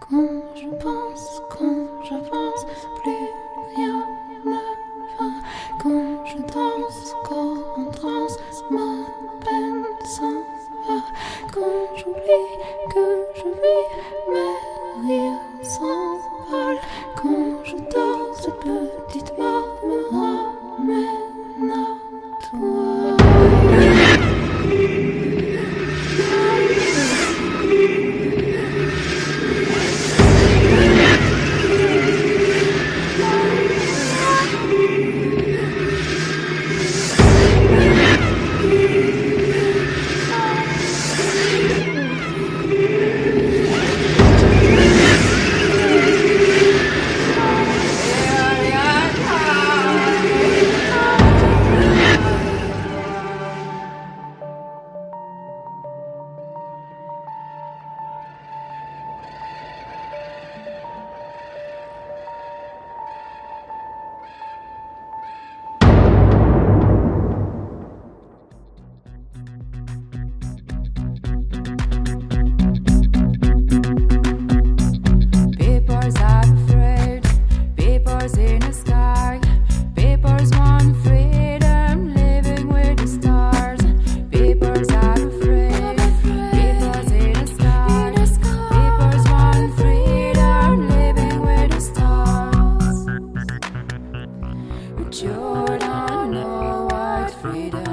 Quand j'avance, plus rien ne va. Quand je danse, corps en transe, ma peine s'en va. Quand j'oublie que je vis, mes rires s'envolent. Quand je dors, cette petite mort me ramène à toi. Freedom.